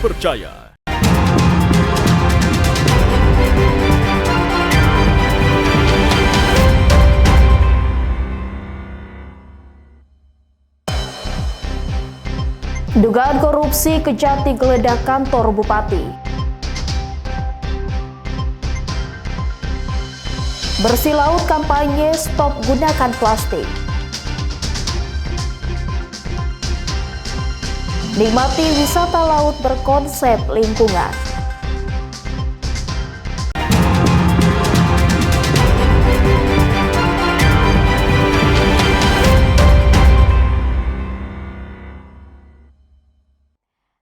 terpercaya. Dugaan korupsi Kejati geledah kantor Bupati. Bersih laut kampanye stop gunakan plastik. Nikmati wisata laut berkonsep lingkungan.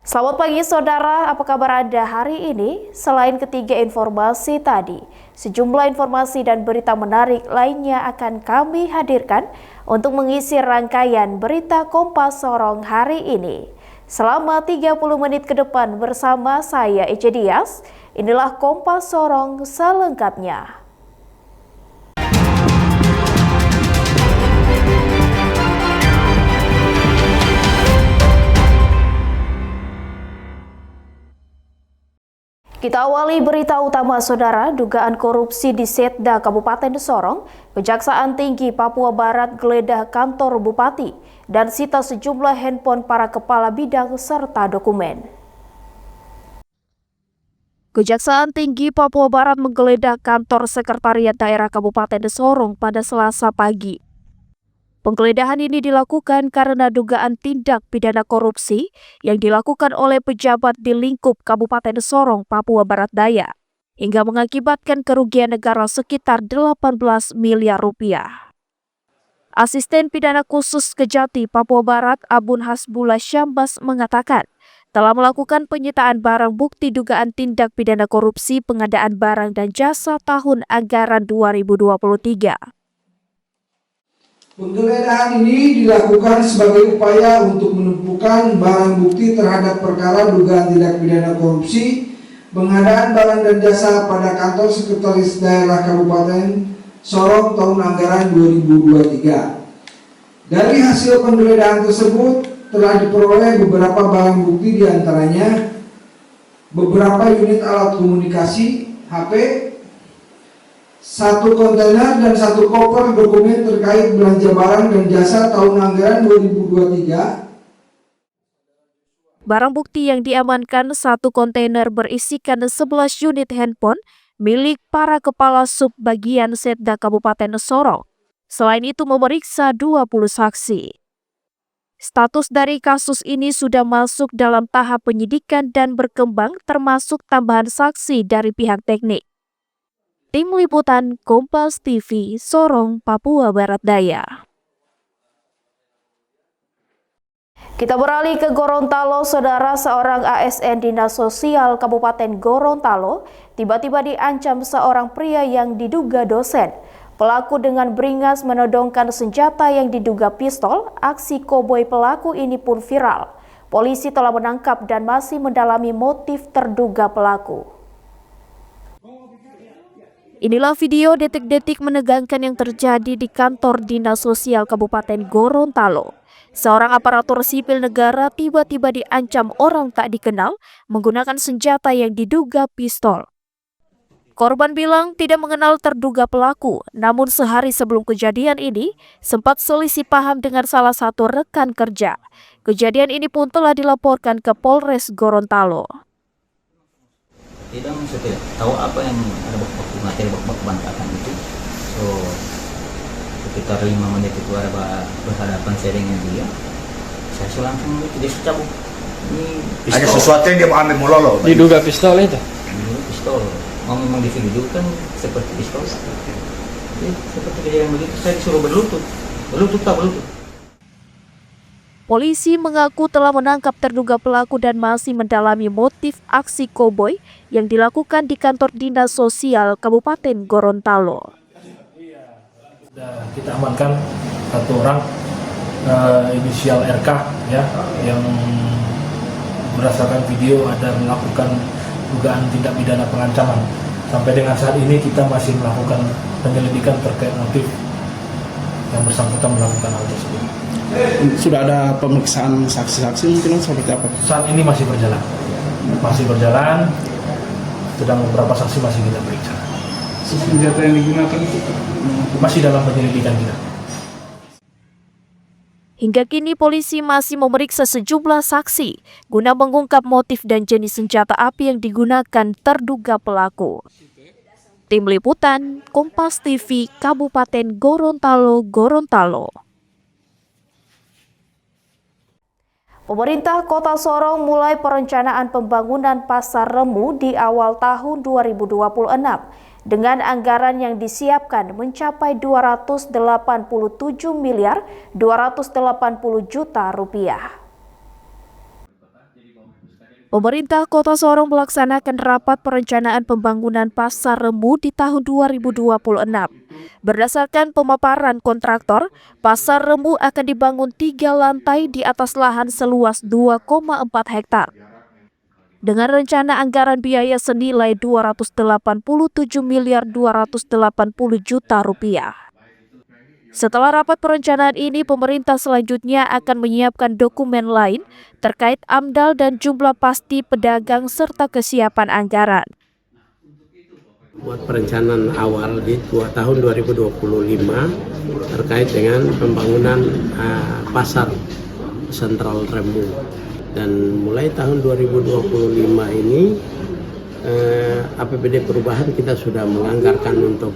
Selamat pagi saudara, apa kabar Anda hari ini? Selain ketiga informasi tadi, sejumlah informasi dan berita menarik lainnya akan kami hadirkan untuk mengisi rangkaian berita Kompas Sorong hari ini. Selama 30 menit ke depan bersama saya Ece Dias, inilah Kompas Sorong selengkapnya. Kita awali berita utama saudara, dugaan korupsi di Setda Kabupaten Sorong, Kejaksaan Tinggi Papua Barat geledah kantor Bupati dan sita sejumlah handphone para kepala bidang serta dokumen. Kejaksaan Tinggi Papua Barat menggeledah kantor Sekretariat Daerah Kabupaten Sorong pada Selasa pagi. Penggeledahan ini dilakukan karena dugaan tindak pidana korupsi yang dilakukan oleh pejabat di lingkup Kabupaten Sorong, Papua Barat Daya, hingga mengakibatkan kerugian negara sekitar 18 miliar rupiah. Asisten Pidana Khusus Kejati Papua Barat Abun Hasbullah Syambas mengatakan telah melakukan penyitaan barang bukti dugaan tindak pidana korupsi pengadaan barang dan jasa tahun anggaran 2023. Penggeledahan ini dilakukan sebagai upaya untuk menumpukan barang bukti terhadap perkara dugaan tindak pidana korupsi pengadaan barang dan jasa pada kantor Sekretaris Daerah Kabupaten Sorong tahun anggaran 2023. Dari hasil penggeledahan tersebut telah diperoleh beberapa barang bukti, diantaranya beberapa unit alat komunikasi, HP, satu kontainer dan satu koper dokumen terkait belanja barang dan jasa tahun anggaran 2023. Barang bukti yang diamankan satu kontainer berisikan 11 unit handphone milik para kepala subbagian Setda Kabupaten Sorong. Selain itu memeriksa 20 saksi. Status dari kasus ini sudah masuk dalam tahap penyidikan dan berkembang termasuk tambahan saksi dari pihak teknik. Tim Liputan Kompas TV, Sorong, Papua Barat Daya. Kita beralih ke Gorontalo, saudara. Seorang ASN Dinas Sosial Kabupaten Gorontalo tiba-tiba diancam seorang pria yang diduga dosen. Pelaku dengan beringas menodongkan senjata yang diduga pistol. Aksi koboi pelaku ini pun viral. Polisi telah menangkap dan masih mendalami motif terduga pelaku. Inilah video detik-detik menegangkan yang terjadi di kantor Dinas Sosial Kabupaten Gorontalo. Seorang aparatur sipil negara tiba-tiba diancam orang tak dikenal menggunakan senjata yang diduga pistol. Korban bilang tidak mengenal terduga pelaku, namun sehari sebelum kejadian ini sempat selisih paham dengan salah satu rekan kerja. Kejadian ini pun telah dilaporkan ke Polres Gorontalo. Saya tidak tahu apa yang ada materi bak bantakan itu. So sekitar 5 menit itu ada berhadapan saya dengan dia. Saya langsung itu dia cabut. Ini pistol. Ada sesuatu yang dia mau ambil mololo. Diduga pistol itu? Diduga pistol. Memang divideokan seperti pistol. Jadi, seperti kejadian begitu saya disuruh berlutut. Berlutut. Polisi mengaku telah menangkap terduga pelaku dan masih mendalami motif aksi koboi yang dilakukan di kantor Dinas Sosial Kabupaten Gorontalo. Kita amankan satu orang inisial RK ya, yang berdasarkan video ada melakukan dugaan tindak pidana pengancaman. Sampai dengan saat ini kita masih melakukan penyelidikan terkait motif yang bersangkutan melakukan hal tersebut. Sudah ada pemeriksaan saksi-saksi mungkin seperti apa? Saat ini masih berjalan. masih berjalan, sedang beberapa saksi masih kita periksa. Senjata yang digunakan itu Masih dalam penyelidikan kita. Hingga kini polisi masih memeriksa sejumlah saksi guna mengungkap motif dan jenis senjata api yang digunakan terduga pelaku. Tim Liputan, Kompas TV, Kabupaten Gorontalo, Gorontalo. Pemerintah Kota Sorong mulai perencanaan pembangunan Pasar Remu di awal tahun 2026 dengan anggaran yang disiapkan mencapai 287 miliar 280 juta rupiah. Pemerintah Kota Sorong melaksanakan rapat perencanaan pembangunan Pasar Remu di tahun 2026. Berdasarkan pemaparan kontraktor, Pasar Remu akan dibangun 3 lantai di atas lahan seluas 2,4 hektar. Dengan rencana anggaran biaya senilai 287 miliar 280 juta rupiah. Setelah rapat perencanaan ini, pemerintah selanjutnya akan menyiapkan dokumen lain terkait AMDAL dan jumlah pasti pedagang serta kesiapan anggaran. Buat perencanaan awal di tahun 2025 terkait dengan pembangunan pasar Sentral Remu. Dan mulai tahun 2025 ini APBD perubahan kita sudah menganggarkan untuk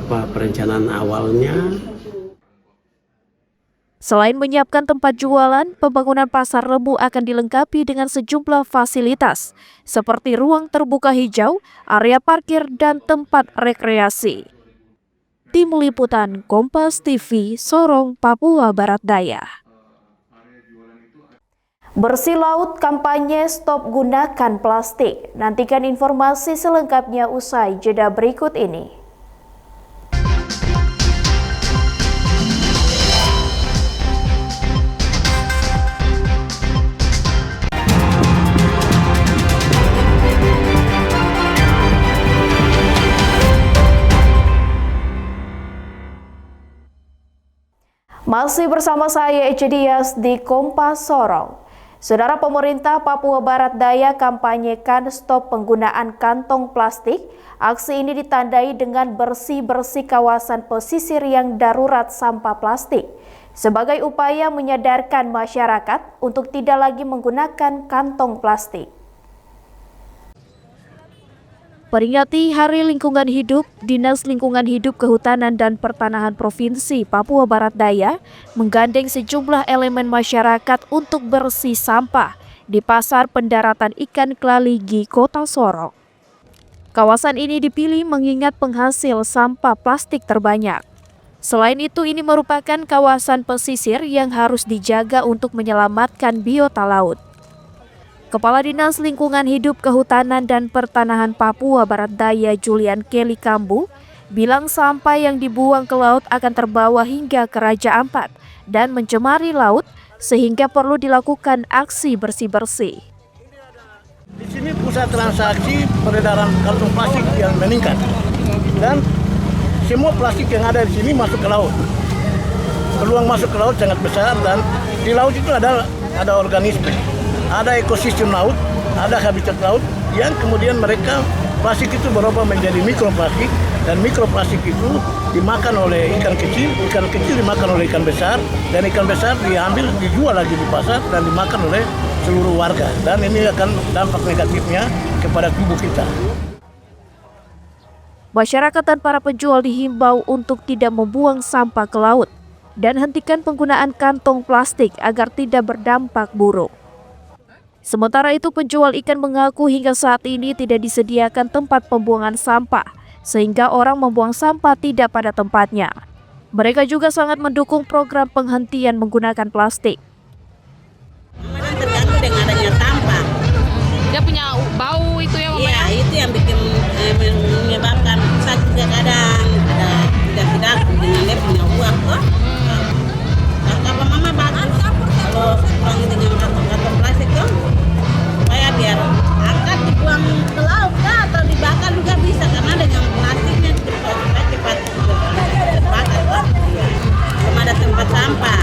perencanaan awalnya. Selain menyiapkan tempat jualan, pembangunan Pasar Remu akan dilengkapi dengan sejumlah fasilitas seperti ruang terbuka hijau, area parkir, dan tempat rekreasi. Tim Liputan Kompas TV, Sorong, Papua Barat Daya. Bersih laut kampanye stop gunakan plastik. Nantikan informasi selengkapnya usai jeda berikut ini. Masih bersama saya Ece Dias di Kompas Sorong. Saudara, pemerintah Papua Barat Daya kampanyekan stop penggunaan kantong plastik. Aksi ini ditandai dengan bersih-bersih kawasan pesisir yang darurat sampah plastik sebagai upaya menyadarkan masyarakat untuk tidak lagi menggunakan kantong plastik. Peringati Hari Lingkungan Hidup, Dinas Lingkungan Hidup Kehutanan dan Pertanahan Provinsi Papua Barat Daya menggandeng sejumlah elemen masyarakat untuk bersih sampah di Pasar Pendaratan Ikan Klaligi, Kota Sorong. Kawasan ini dipilih mengingat penghasil sampah plastik terbanyak. Selain itu, ini merupakan kawasan pesisir yang harus dijaga untuk menyelamatkan biota laut. Kepala Dinas Lingkungan Hidup Kehutanan dan Pertanahan Papua Barat Daya Julian Kelly Kambu bilang sampah yang dibuang ke laut akan terbawa hingga ke Raja Ampat dan mencemari laut sehingga perlu dilakukan aksi bersih-bersih. Di sini pusat transaksi peredaran kantong plastik yang meningkat dan semua plastik yang ada di sini masuk ke laut. Peluang masuk ke laut sangat besar dan di laut itu ada organisme. Ada ekosistem laut, ada habitat laut yang kemudian mereka plastik itu berubah menjadi mikroplastik dan mikroplastik itu dimakan oleh ikan kecil dimakan oleh ikan besar dan ikan besar dijual lagi di pasar dan dimakan oleh seluruh warga dan ini akan dampak negatifnya kepada tubuh kita. Masyarakat dan para penjual dihimbau untuk tidak membuang sampah ke laut dan hentikan penggunaan kantong plastik agar tidak berdampak buruk. Sementara itu, penjual ikan mengaku hingga saat ini tidak disediakan tempat pembuangan sampah, sehingga orang membuang sampah tidak pada tempatnya. Mereka juga sangat mendukung program penghentian menggunakan plastik. Terganggu dengan adanya sampah. Dia punya bau itu ya, Mama? Iya, itu yang bikin menyebabkan sakit kadang tidak dengan dia punya uang kok. Kata Mama bagus kalau kurangi dengan kantong plastik tuh, supaya biar angkat dibuang ke laut atau dibakar juga bisa karena dengan plastiknya cepat terbakar kok. Belum ada tempat sampah.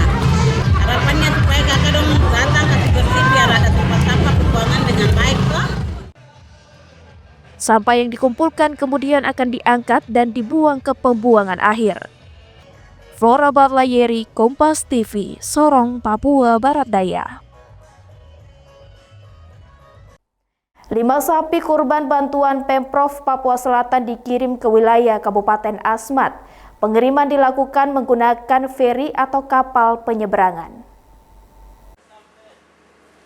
Harapannya supaya kakak dong datang kasih bersih biar ada tempat sampah pembuangan dengan baik. Sampah yang dikumpulkan kemudian akan diangkat dan dibuang ke pembuangan akhir. Flora Barlayeri, Kompas TV, Sorong, Papua Barat Daya. 5 sapi kurban bantuan Pemprov Papua Selatan dikirim ke wilayah Kabupaten Asmat. Pengiriman dilakukan menggunakan feri atau kapal penyeberangan.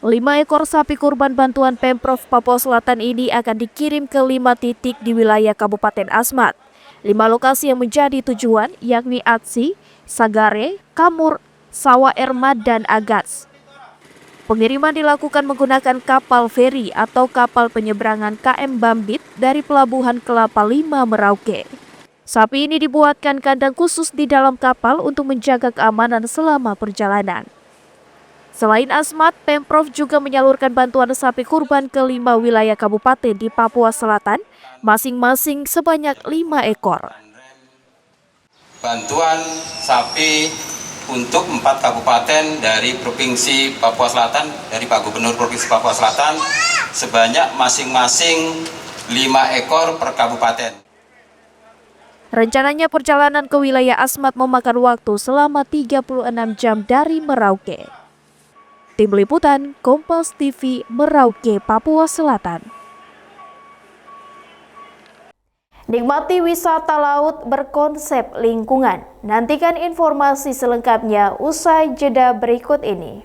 5 ekor sapi kurban bantuan Pemprov Papua Selatan ini akan dikirim ke 5 titik di wilayah Kabupaten Asmat. 5 lokasi yang menjadi tujuan yakni Atsi, Sagare, Kamur, Sawa Ermad, dan Agats. Pengiriman dilakukan menggunakan kapal feri atau kapal penyeberangan KM Bambit dari Pelabuhan Kelapa 5 Merauke. Sapi ini dibuatkan kandang khusus di dalam kapal untuk menjaga keamanan selama perjalanan. Selain Asmat, Pemprov juga menyalurkan bantuan sapi kurban ke 5 wilayah kabupaten di Papua Selatan, masing-masing sebanyak 5 ekor. Bantuan sapi untuk 4 kabupaten dari Provinsi Papua Selatan, dari Pak Gubernur Provinsi Papua Selatan, sebanyak masing-masing 5 ekor per kabupaten. Rencananya perjalanan ke wilayah Asmat memakan waktu selama 36 jam dari Merauke. Tim Liputan, Kompas TV, Merauke, Papua Selatan. Nikmati wisata laut berkonsep lingkungan. Nantikan informasi selengkapnya usai jeda berikut ini.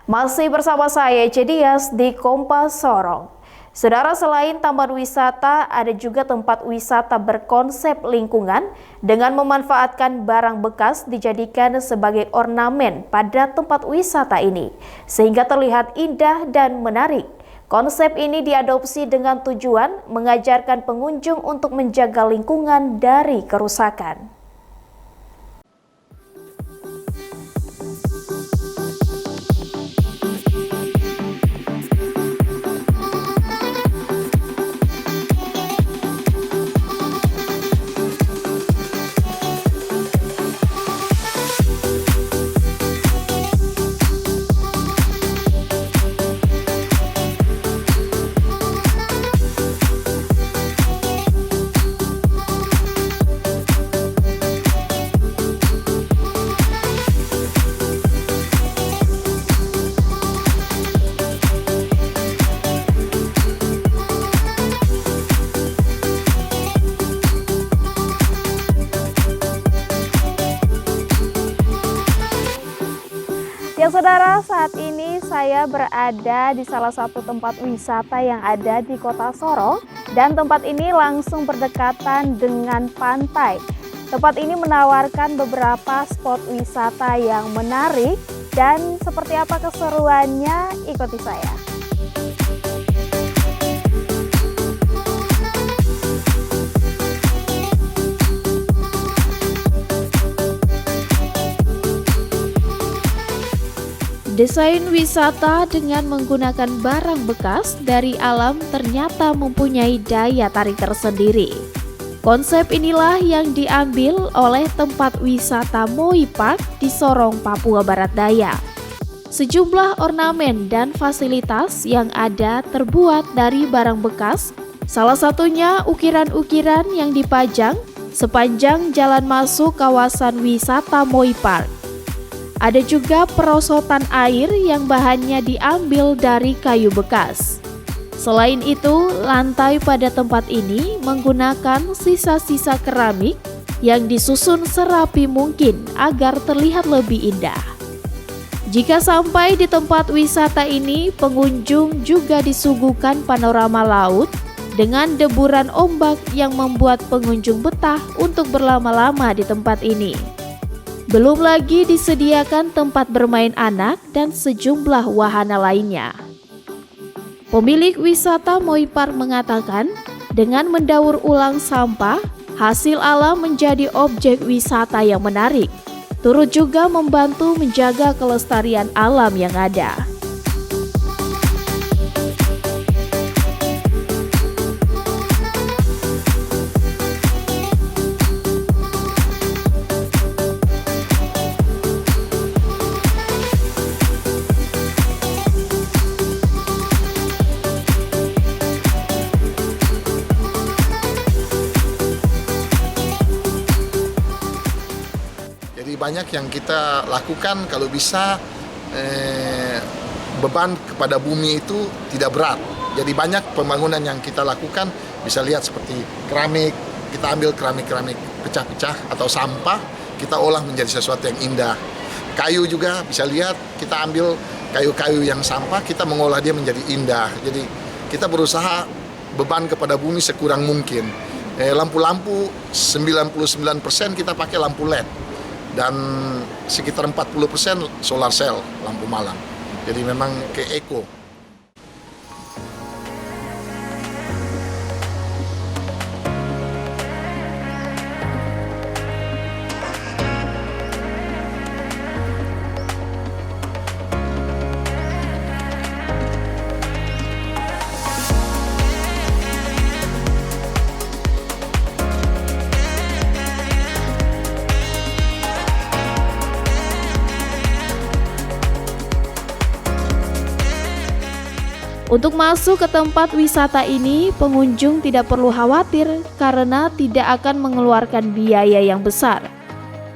Masih bersama saya Cedias di Kompas Sorong. Saudara, selain taman wisata, ada juga tempat wisata berkonsep lingkungan dengan memanfaatkan barang bekas dijadikan sebagai ornamen pada tempat wisata ini, sehingga terlihat indah dan menarik. Konsep ini diadopsi dengan tujuan mengajarkan pengunjung untuk menjaga lingkungan dari kerusakan. Ya saudara, saat ini saya berada di salah satu tempat wisata yang ada di Kota Sorong, dan tempat ini langsung berdekatan dengan pantai. Tempat ini menawarkan beberapa spot wisata yang menarik, dan seperti apa keseruannya, ikuti saya. Desain wisata dengan menggunakan barang bekas dari alam ternyata mempunyai daya tarik tersendiri. Konsep inilah yang diambil oleh tempat wisata Moi Park di Sorong, Papua Barat Daya. Sejumlah ornamen dan fasilitas yang ada terbuat dari barang bekas, salah satunya ukiran-ukiran yang dipajang sepanjang jalan masuk kawasan wisata Moi Park. Ada juga perosotan air yang bahannya diambil dari kayu bekas. Selain itu, lantai pada tempat ini menggunakan sisa-sisa keramik yang disusun serapi mungkin agar terlihat lebih indah. Jika sampai di tempat wisata ini, pengunjung juga disuguhkan panorama laut dengan deburan ombak yang membuat pengunjung betah untuk berlama-lama di tempat ini. Belum lagi disediakan tempat bermain anak dan sejumlah wahana lainnya. Pemilik wisata Moi Park mengatakan, dengan mendaur ulang sampah, hasil alam menjadi objek wisata yang menarik, turut juga membantu menjaga kelestarian alam yang ada. banyak yang kita lakukan kalau bisa beban kepada bumi itu tidak berat. Jadi banyak pembangunan yang kita lakukan, bisa lihat seperti keramik, kita ambil keramik-keramik pecah-pecah atau sampah, kita olah menjadi sesuatu yang indah. Kayu juga bisa lihat, kita ambil kayu-kayu yang sampah, kita mengolah dia menjadi indah. Jadi kita berusaha beban kepada bumi sekurang mungkin. Lampu-lampu 99% kita pakai lampu LED dan sekitar 40% solar cell, lampu malam. Jadi memang ke eco. Untuk masuk ke tempat wisata ini, pengunjung tidak perlu khawatir karena tidak akan mengeluarkan biaya yang besar.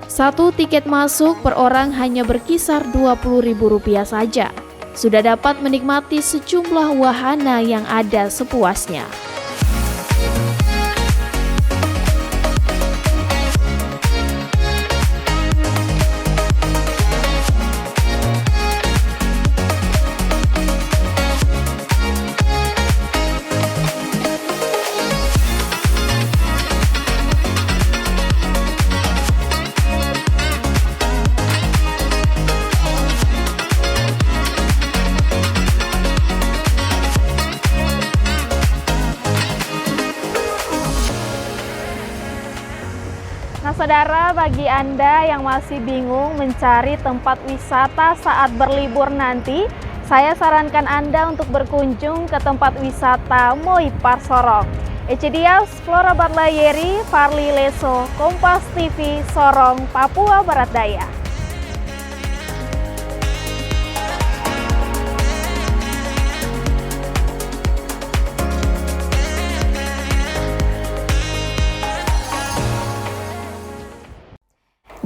Satu tiket masuk per orang hanya berkisar Rp20.000 saja. Sudah dapat menikmati sejumlah wahana yang ada sepuasnya. Nah saudara, bagi Anda yang masih bingung mencari tempat wisata saat berlibur nanti, saya sarankan Anda untuk berkunjung ke tempat wisata Moipar Sorong. Ecidias, Flora Barlayeri, Farli Leso, Kompas TV, Sorong, Papua Barat Daya.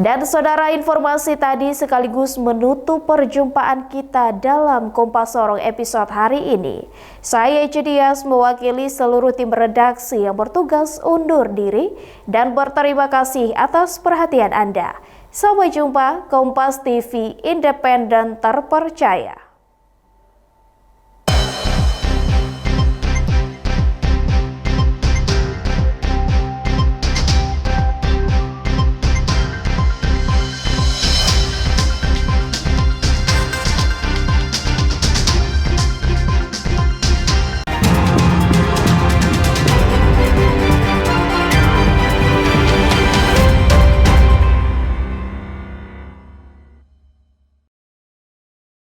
Dan saudara, informasi tadi sekaligus menutup perjumpaan kita dalam Kompas Sorong episode hari ini. Saya Ecidias mewakili seluruh tim redaksi yang bertugas undur diri dan berterima kasih atas perhatian Anda. Sampai jumpa, Kompas TV independen terpercaya.